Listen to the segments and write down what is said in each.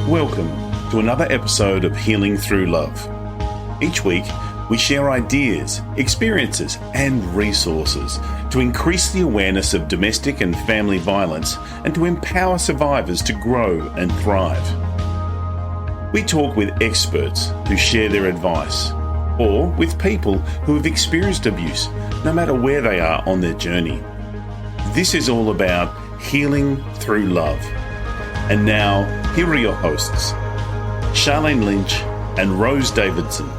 Welcome to another episode of Healing Through Love. Each week, we share ideas, experiences, and resources to increase the awareness of domestic and family violence and to empower survivors to grow and thrive. We talk with experts who share their advice, or with people who have experienced abuse, no matter where they are on their journey. This is all about healing through love. And now, here are your hosts, Sharlene Lynch and Rose Davidson.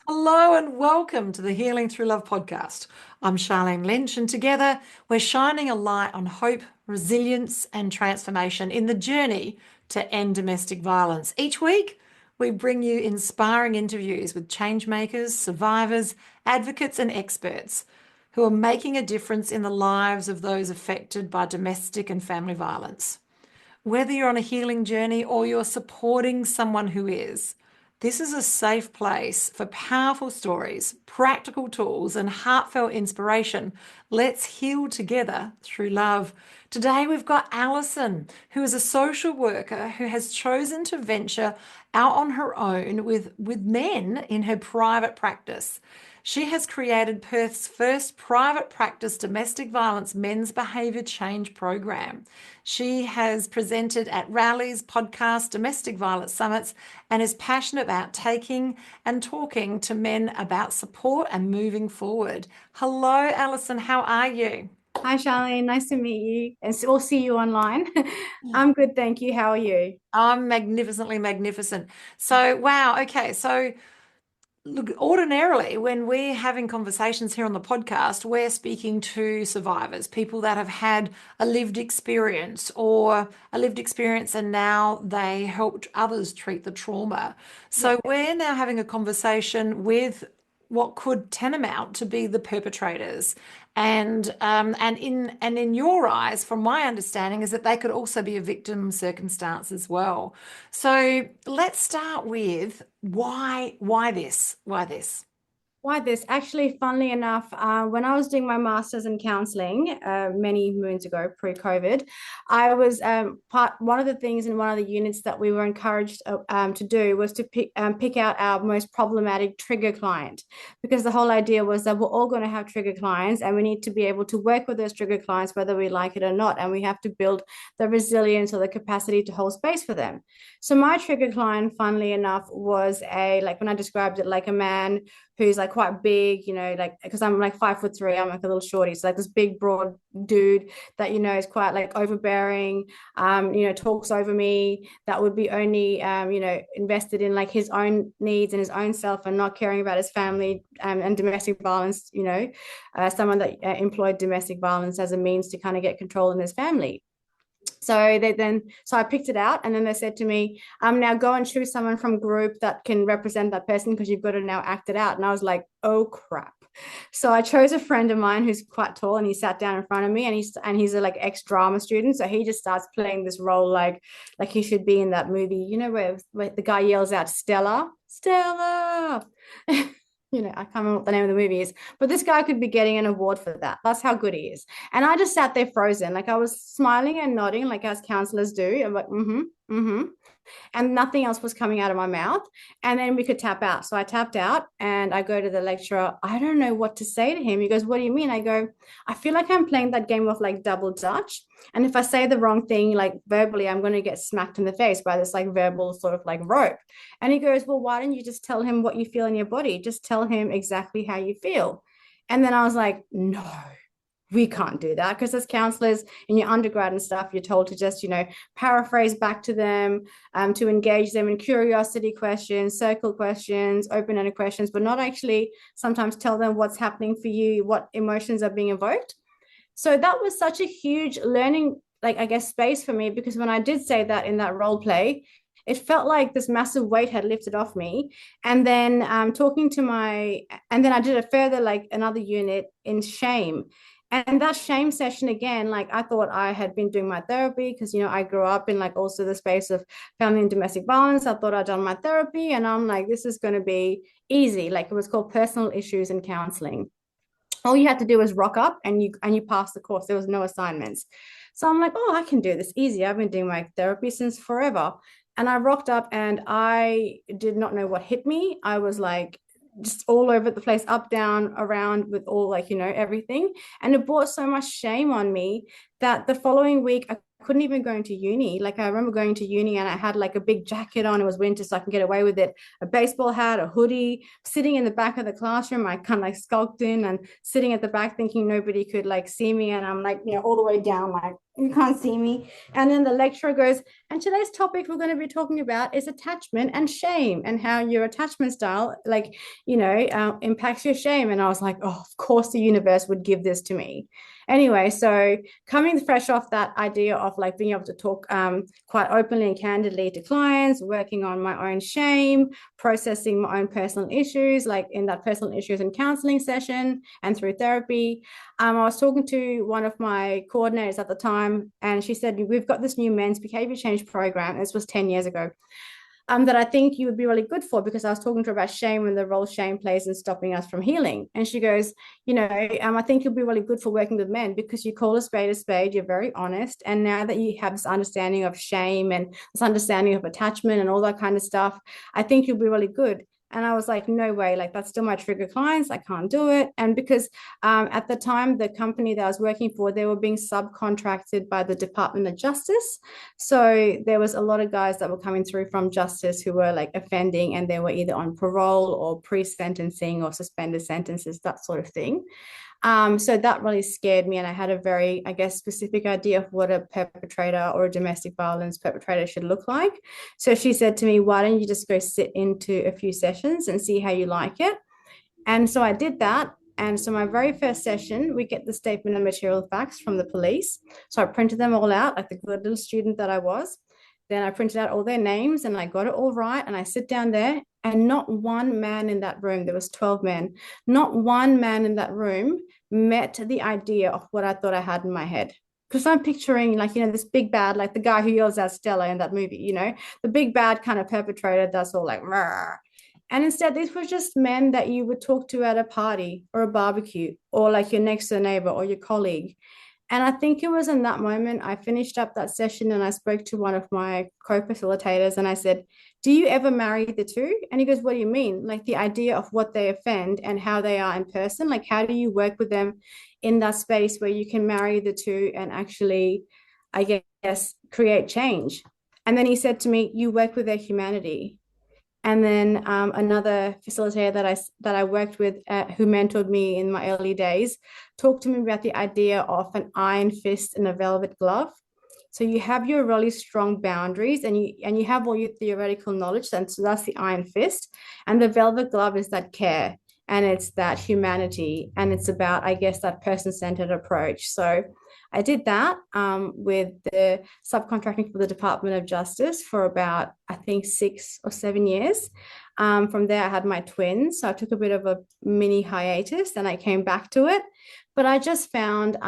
Hello and welcome to the Healing Through Love podcast. I'm Sharlene Lynch, and together we're shining a light on hope, resilience, and transformation in the journey to end domestic violence. Each week, we bring you inspiring interviews with change makers, survivors, advocates, and experts who are making a difference in the lives of those affected by domestic and family violence. Whether you're on a healing journey or you're supporting someone who is, this is a safe place for powerful stories, practical tools, and heartfelt inspiration. Let's heal together through love. Today we've got Alison, who is a social worker who has chosen to venture out on her own with men in her private practice. She has created Perth's first private practice domestic violence men's behaviour change program. She has presented at rallies, podcasts, domestic violence summits, and is passionate about taking and talking to men about support and moving forward. Hello, Alison. How are you? Hi, Charlene. Nice to meet you. And we'll see you online. I'm good, thank you. How are you? I'm magnificently magnificent. So, wow. Okay. So, look, ordinarily, when we're having conversations here on the podcast, we're speaking to survivors, people that have had a lived experience and now they helped others treat the trauma. So we're now having a conversation with what could tantamount to be the perpetrators. And in your eyes, from my understanding, is that they could also be a victim circumstance as well. So let's start with why this? Why this? Actually, funnily enough, when I was doing my master's in counselling many moons ago, pre-COVID, I was one of the things in one of the units that we were encouraged to do was to pick out our most problematic trigger client, because the whole idea was that we're all going to have trigger clients and we need to be able to work with those trigger clients whether we like it or not, and we have to build the resilience or the capacity to hold space for them. So my trigger client, funnily enough, was when I described it, like a man who's like quite big, because I'm like 5'3", I'm like a little shorty. So like this big, broad dude that, is quite like overbearing, talks over me, that would be only, invested in like his own needs and his own self and not caring about his family, and domestic violence, someone that employed domestic violence as a means to kind of get control in his family. So I picked it out, and then they said to me, now go and choose someone from group that can represent that person, because you've got to now act it out. And I was like, oh crap. So I chose a friend of mine who's quite tall, and he sat down in front of me, and he's a like ex-drama student. So he just starts playing this role like he should be in that movie, where the guy yells out, Stella. I can't remember what the name of the movie is, but this guy could be getting an award for that. That's how good he is. And I just sat there frozen. Like I was smiling and nodding like as counselors do. I'm like, and nothing else was coming out of my mouth. And then we could tap out. So I tapped out and I go to the lecturer. I don't know what to say to him. He goes, what do you mean? I go, I feel like I'm playing that game of like double dutch. And if I say the wrong thing, like verbally, I'm going to get smacked in the face by this like verbal sort of like rope. And he goes, well, why don't you just tell him what you feel in your body? Just tell him exactly how you feel. And then I was like, no, we can't do that, because as counselors in your undergrad and stuff, you're told to just, paraphrase back to them, to engage them in curiosity questions, circle questions, open-ended questions, but not actually sometimes tell them what's happening for you, what emotions are being evoked. So that was such a huge learning, space for me, because when I did say that in that role play, it felt like this massive weight had lifted off me. And then and then I did a further, like another unit in shame. And that shame session again, like I thought I had been doing my therapy because, I grew up in like also the space of family and domestic violence. I thought I'd done my therapy, and I'm like, this is going to be easy. Like it was called personal issues in counseling. all you had to do was rock up and you passed the course. There was no assignments. So I'm like, oh, I can do this easy. I've been doing my therapy since forever. And I rocked up and I did not know what hit me. I was like just all over the place, up, down, around with all like, everything. And it brought so much shame on me that the following week I couldn't even go into uni. Like I remember going to uni and I had like a big jacket on. It was winter, so I can get away with it. A baseball hat, a hoodie, sitting in the back of the classroom. I kind of like skulked in and sitting at the back thinking nobody could like see me. And I'm like, all the way down, like you can't see me. And then the lecturer goes, and today's topic we're going to be talking about is attachment and shame and how your attachment style, like, impacts your shame. And I was like, oh, of course the universe would give this to me. Anyway, so coming fresh off that idea of like being able to talk quite openly and candidly to clients, working on my own shame, processing my own personal issues, like in that personal issues and counseling session and through therapy. I was talking to one of my coordinators at the time, and she said, we've got this new men's behavior change program. This was 10 years ago. That I think you would be really good for, because I was talking to her about shame and the role shame plays in stopping us from healing. And she goes, I think you'll be really good for working with men because you call a spade, you're very honest. And now that you have this understanding of shame and this understanding of attachment and all that kind of stuff, I think you'll be really good. And I was like, no way, like that's still my trigger clients. I can't do it. And because at the time, the company that I was working for, they were being subcontracted by the Department of Justice. So there was a lot of guys that were coming through from justice who were like offending, and they were either on parole or pre-sentencing or suspended sentences, that sort of thing. So that really scared me. And I had a very, I guess, specific idea of what a perpetrator or a domestic violence perpetrator should look like. So she said to me, why don't you just go sit into a few sessions and see how you like it? And so I did that. And so my very first session, we get the statement of material facts from the police. So I printed them all out like the good little student that I was. Then I printed out all their names and I got it all right. And I sit down there, and not one man in that room, there was 12 men, not one man in that room met the idea of what I thought I had in my head. Because I'm picturing like, this big bad, like the guy who yells at Stella in that movie, the big bad kind of perpetrator that's all like, Rrr. And instead, these were just men that you would talk to at a party or a barbecue, or like your next door neighbor or your colleague. And I think it was in that moment I finished up that session and I spoke to one of my co-facilitators and I said, do you ever marry the two? And he goes, what do you mean? Like the idea of what they offend and how they are in person, like how do you work with them in that space where you can marry the two and actually, I guess, create change? And then he said to me, you work with their humanity. And then another facilitator that I worked with, who mentored me in my early days, talked to me about the idea of an iron fist and a velvet glove. So you have your really strong boundaries, and you have all your theoretical knowledge, and so that's the iron fist. And the velvet glove is that care, and it's that humanity, and it's about, I guess, that person-centered approach. So I did that with the subcontracting for the Department of Justice for about, I think, 6 or 7 years. From there, I had my twins. So I took a bit of a mini hiatus, and I came back to it. But I just found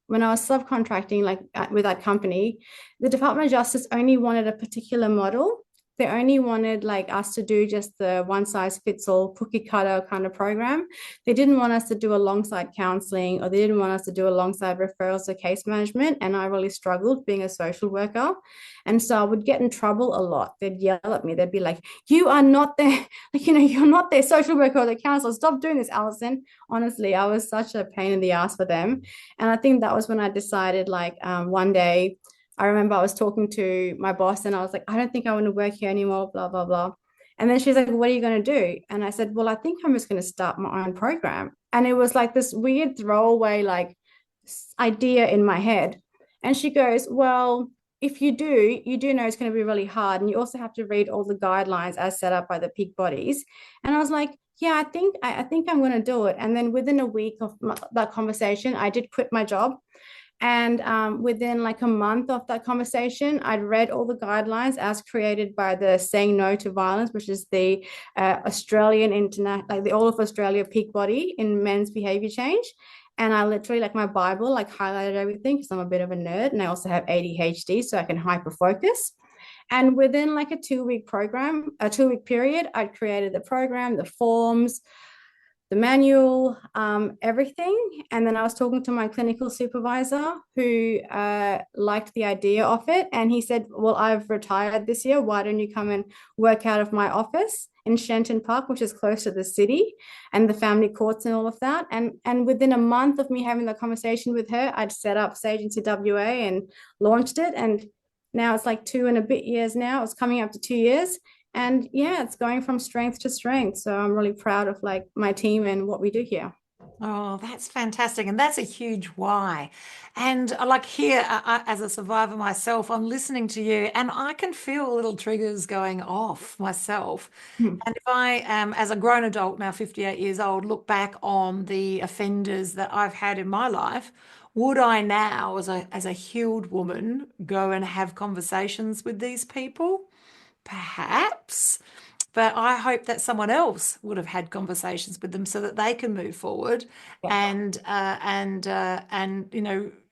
when I was subcontracting, like with that company, the Department of Justice only wanted a particular model. They only wanted like us to do just the one size fits all cookie cutter kind of program. They didn't want us to do alongside counseling, or they didn't want us to do alongside referrals or case management. And I really struggled being a social worker. And so I would get in trouble a lot. They'd yell at me. They'd be like, you are not there. Like, you're not their social worker or the counselor. Stop doing this, Alison. Honestly, I was such a pain in the ass for them. And I think that was when I decided, like, one day, I remember I was talking to my boss and I was like, I don't think I want to work here anymore, blah, blah, blah. And then she's like, what are you going to do? And I said, well, I think I'm just going to start my own program. And it was like this weird throwaway, like, idea in my head. And she goes, well, if you do know it's going to be really hard. And you also have to read all the guidelines as set up by the peak bodies. And I was like, yeah, I think I'm going to do it. And then within a week of that conversation, I did quit my job. And within like a month of that conversation, I'd read all the guidelines as created by the Saying No to Violence, which is the Australian internet, like the all of Australia peak body in men's behavior change. And I literally, like my Bible, like highlighted everything because I'm a bit of a nerd, and I also have ADHD, so I can hyper focus. And within like a 2-week program, a 2-week period, I'd created the program, the forms, the manual, everything. And then I was talking to my clinical supervisor who liked the idea of it. And he said, well, I've retired this year. Why don't you come and work out of my office in Shenton Park, which is close to the city and the family courts and all of that. And within a month of me having the conversation with her, I'd set up Sage Agency WA and launched it. And now it's like 2 and a bit years now. It's coming up to 2 years. And yeah, it's going from strength to strength. So I'm really proud of like my team and what we do here. Oh, that's fantastic. And that's a huge why. And like here, as a survivor myself, I'm listening to you and I can feel little triggers going off myself. Hmm. And if I, as a grown adult, now 58 years old, look back on the offenders that I've had in my life, would I now, as a healed woman, go and have conversations with these people? Perhaps. But I hope that someone else would have had conversations with them so that they can move forward Yeah. and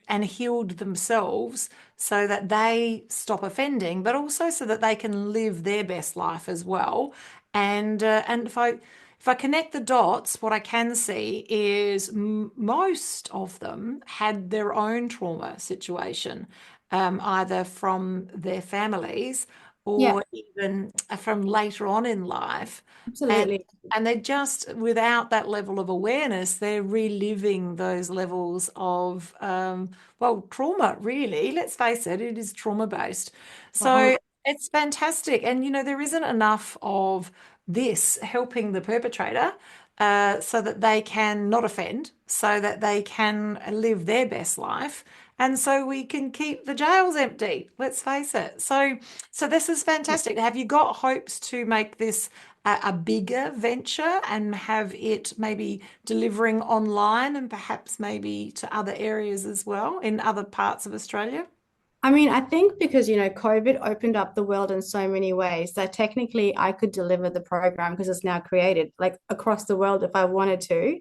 and healed themselves so that they stop offending, but also so that they can live their best life as well. And if I connect the dots, what I can see is most of them had their own trauma situation, either from their families Yeah, or even from later on in life. And absolutely. and they're just without that level of awareness, they're reliving those levels of well, trauma, really. Let's face it, it is trauma based. So it's fantastic. And there isn't enough of this helping the perpetrator so that they can not offend, so that they can live their best life. And so we can keep the jails empty, let's face it. So this is Yeah. fantastic. Have you got hopes to make this a bigger venture and have it maybe delivering online and perhaps maybe to other areas as well in other parts of Australia? I mean, I think because, COVID opened up the world in so many ways that technically I could deliver the program because it's now created like across the world if I wanted to.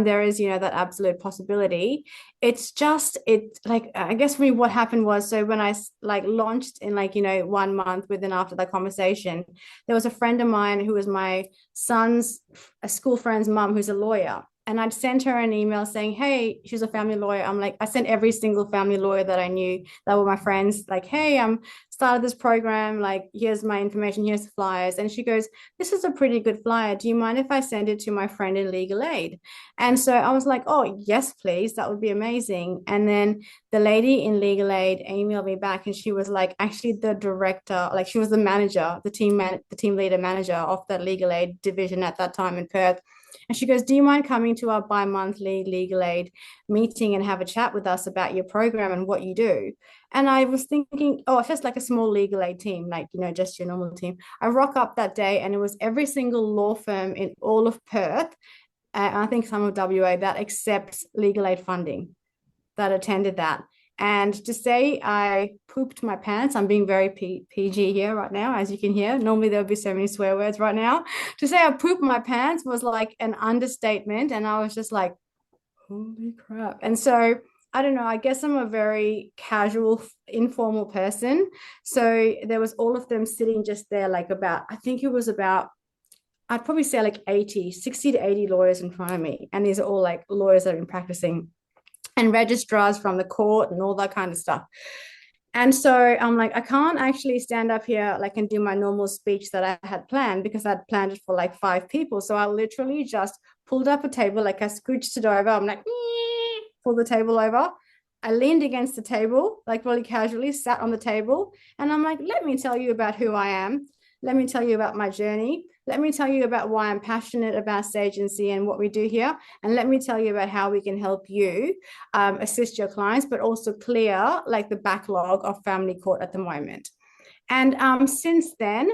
There is, that absolute possibility. It's just, like, I guess for me, what happened was, so when I like launched in like, 1 month within after that conversation, there was a friend of mine who was my son's a school friend's mum who's a lawyer. And I'd sent her an email saying, hey, she's a family lawyer. I'm like, I sent every single family lawyer that I knew that were my friends, like, hey, I'm started this program. Like, here's my information, here's the flyers. And she goes, this is a pretty good flyer. Do you mind if I send it to my friend in legal aid? And so I was like, oh, yes, please. That would be amazing. And then the lady in legal aid emailed me back and she was like, actually, the director, like she was the manager, the team leader manager of the legal aid division at that time in Perth. And she goes, do you mind coming to our bi-monthly legal aid meeting and have a chat with us about your program and what you do? And I was thinking, oh, it's just like a small legal aid team, like, just your normal team. I rock up that day and it was every single law firm in all of Perth, and I think some of WA, that accepts legal aid funding that attended that. And to say I pooped my pants, I'm being very PG here right now, as you can hear. Normally there would be so many swear words right now. To say I pooped my pants was like an understatement. And I was just like, holy crap. And so I don't know, I guess I'm a very casual, informal person. So there was all of them sitting just there, like I think it was about, I'd probably say like 60 to 80 lawyers in front of me. And these are all like lawyers that have been practicing and registrars from the court and all that kind of stuff. And so I'm like, I can't actually stand up here like and do my normal speech that I had planned because I'd planned it for like 5 people. So I literally just pulled up a table, like I scooched it over. I'm like, pull the table over. I leaned against the table, like really casually, sat on the table. And I'm like, let me tell you about who I am. Let me tell you about my journey. Let me tell you about why I'm passionate about Sage Agency and what we do here. And let me tell you about how we can help you assist your clients, but also clear like the backlog of family court at the moment. And since then,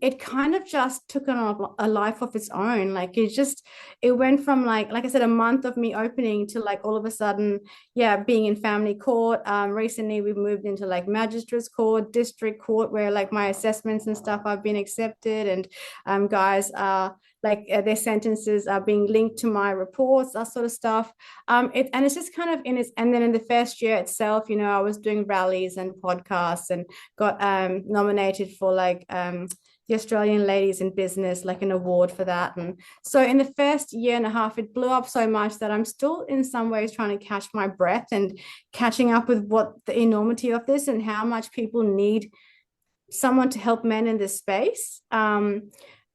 it kind of just took on a life of its own. Like it went from like I said, a month of me opening to like all of a sudden, yeah, being in family court. Recently we've moved into like magistrates court, district court, where like my assessments and stuff have been accepted, and guys are like their sentences are being linked to my reports, that sort of stuff. And it's just kind of and then in the first year itself, I was doing rallies and podcasts and got nominated for like the Australian Ladies in Business, like an award for that. And so in the first year and a half, it blew up so much that I'm still in some ways trying to catch my breath and catching up with what the enormity of this and how much people need someone to help men in this space.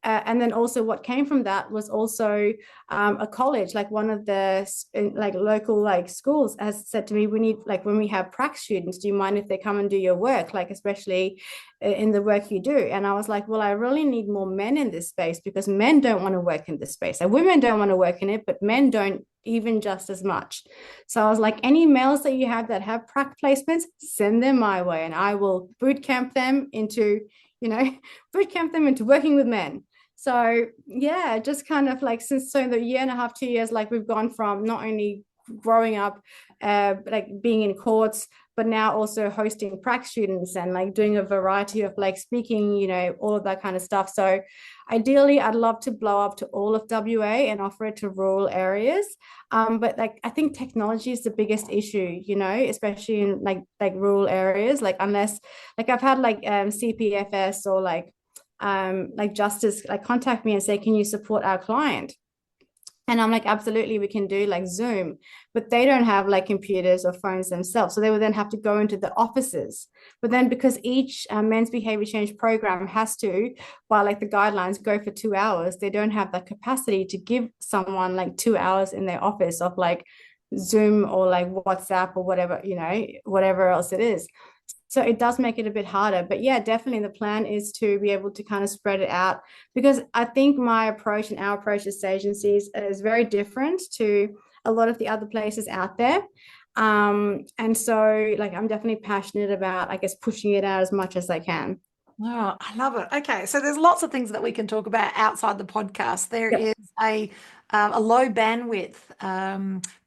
And then also what came from that was also a college, like one of the like local like schools has said to me, we need, like when we have prac students, do you mind if they come and do your work, like especially in the work you do? And I was like, well, I really need more men in this space, because men don't want to work in this space, and women don't want to work in it, but men don't even just as much. So I was like, any males that you have that have prac placements, send them my way, and I will boot camp them into, boot camp them into working with men. So yeah, just kind of like since so the year and a half, 2 years, like we've gone from not only growing up, like being in courts, but now also hosting prac students and like doing a variety of like speaking, all of that kind of stuff. So ideally, I'd love to blow up to all of WA and offer it to rural areas. But like I think technology is the biggest issue, especially in like rural areas. Like unless like I've had like CPFS or like justice like contact me and say, can you support our client? And I'm like, absolutely, we can do like Zoom, but they don't have like computers or phones themselves. So they would then have to go into the offices. But then because each men's behavior change program has to, by like the guidelines, go for 2 hours, they don't have the capacity to give someone like 2 hours in their office of like Zoom or like WhatsApp or whatever, whatever else it is. So it does make it a bit harder. But yeah, definitely the plan is to be able to kind of spread it out, because I think my approach and our approach as agencies is very different to a lot of the other places out there. And so like I'm definitely passionate about, I guess, pushing it out as much as I can. Oh, I love it. Okay, so there's lots of things that we can talk about outside the podcast. There Yep. is a low bandwidth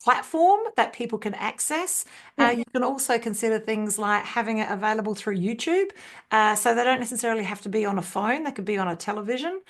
platform that people can access. You can also consider things like having it available through YouTube. So they don't necessarily have to be on a phone, they could be on a television.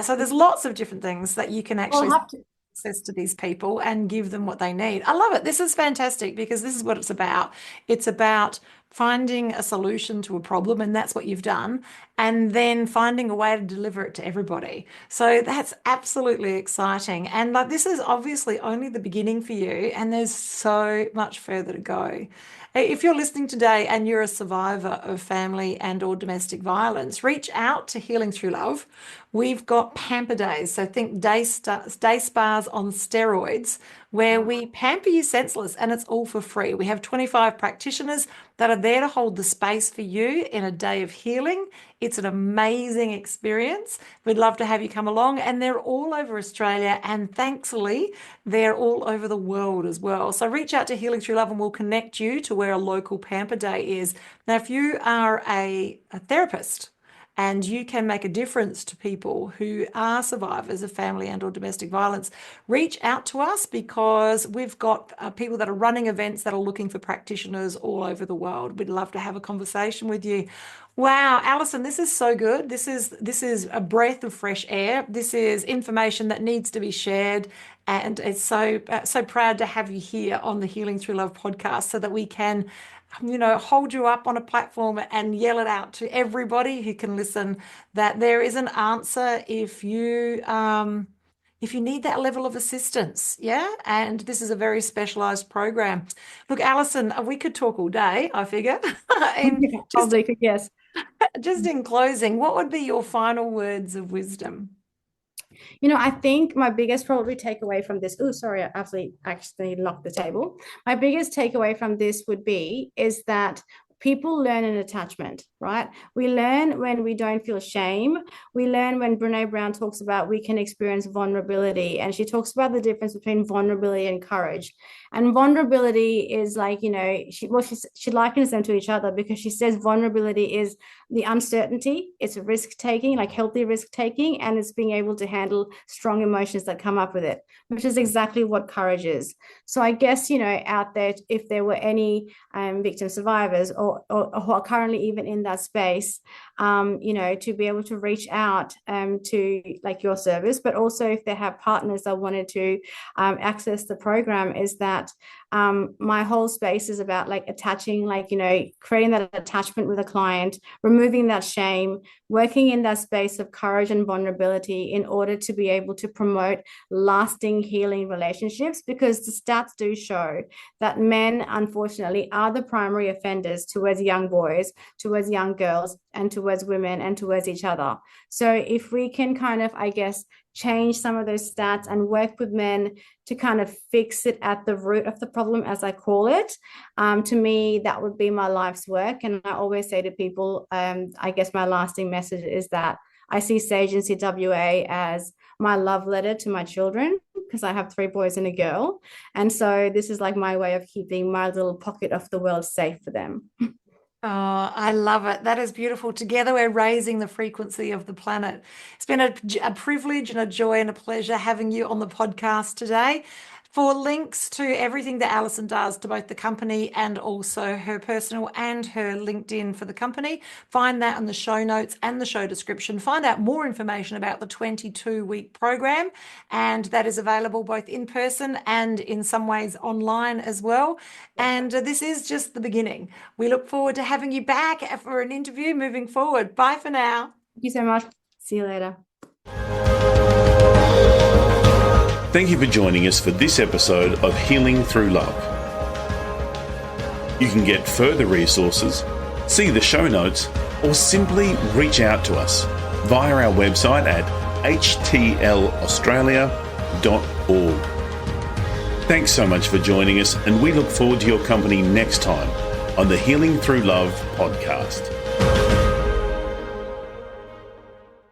So there's lots of different things that you can We'll actually have to. access to these people and give them what they need. I love it. This is fantastic, because this is what it's about. It's about finding a solution to a problem, and that's what you've done, and then finding a way to deliver it to everybody. So that's absolutely exciting. And like this is obviously only the beginning for you, and there's so much further to go. If you're listening today and you're a survivor of family and or domestic violence, reach out to Healing Through Love. We've got pamper days. So think day spas on steroids, where we pamper you senseless, and it's all for free. We have 25 practitioners that are there to hold the space for you in a day of healing. It's an amazing experience. We'd love to have you come along, and they're all over Australia, and thankfully they're all over the world as well. So reach out to Healing Through Love and we'll connect you to where a local pamper day is. Now, if you are a therapist and you can make a difference to people who are survivors of family and or domestic violence, reach out to us, because we've got people that are running events that are looking for practitioners all over the world. We'd love to have a conversation with you. Wow, Alison, this is so good. This is a breath of fresh air. This is information that needs to be shared, and it's so proud to have you here on the Healing Through Love podcast, so that we can hold you up on a platform and yell it out to everybody who can listen, that there is an answer if you need that level of assistance. Yeah. And this is a very specialized program. Look, Alison, we could talk all day, I figure. And Probably could, yes. just in closing, what would be your final words of wisdom? I think my biggest probably takeaway from this, oh, sorry, I absolutely accidentally locked the table. My biggest takeaway from this would be is that people learn an attachment, right? We learn when we don't feel shame. We learn when Brene Brown talks about we can experience vulnerability, and she talks about the difference between vulnerability and courage. And vulnerability is like, she likens them to each other, because she says vulnerability is the uncertainty, it's risk taking, like healthy risk taking, and it's being able to handle strong emotions that come up with it, which is exactly what courage is. So I guess, out there, if there were any victim survivors or or who are currently even in that space, to be able to reach out to like your service, but also if they have partners that wanted to access the program, is that my whole space is about like attaching, like, creating that attachment with a client, removing that shame, working in that space of courage and vulnerability in order to be able to promote lasting healing relationships, because the stats do show that men, unfortunately, are the primary offenders towards young boys, towards young girls, and towards women, and towards each other. So if we can kind of, I guess, change some of those stats and work with men to kind of fix it at the root of the problem, as I call it, to me, that would be my life's work. And I always say to people, I guess my lasting message is that I see Sage and CWA as my love letter to my children, because I have 3 boys and a girl. And so this is like my way of keeping my little pocket of the world safe for them. Oh, I love it. That is beautiful. Together, we're raising the frequency of the planet. It's been a privilege and a joy and a pleasure having you on the podcast today. For links to everything that Alison does, to both the company and also her personal and her LinkedIn for the company, find that in the show notes and the show description. Find out more information about the 22-week program, and that is available both in person and in some ways online as well. And this is just the beginning. We look forward to having you back for an interview moving forward. Bye for now. Thank you so much. See you later. Thank you for joining us for this episode of Healing Through Love. You can get further resources, see the show notes, or simply reach out to us via our website at htlaustralia.org. Thanks so much for joining us, and we look forward to your company next time on the Healing Through Love podcast.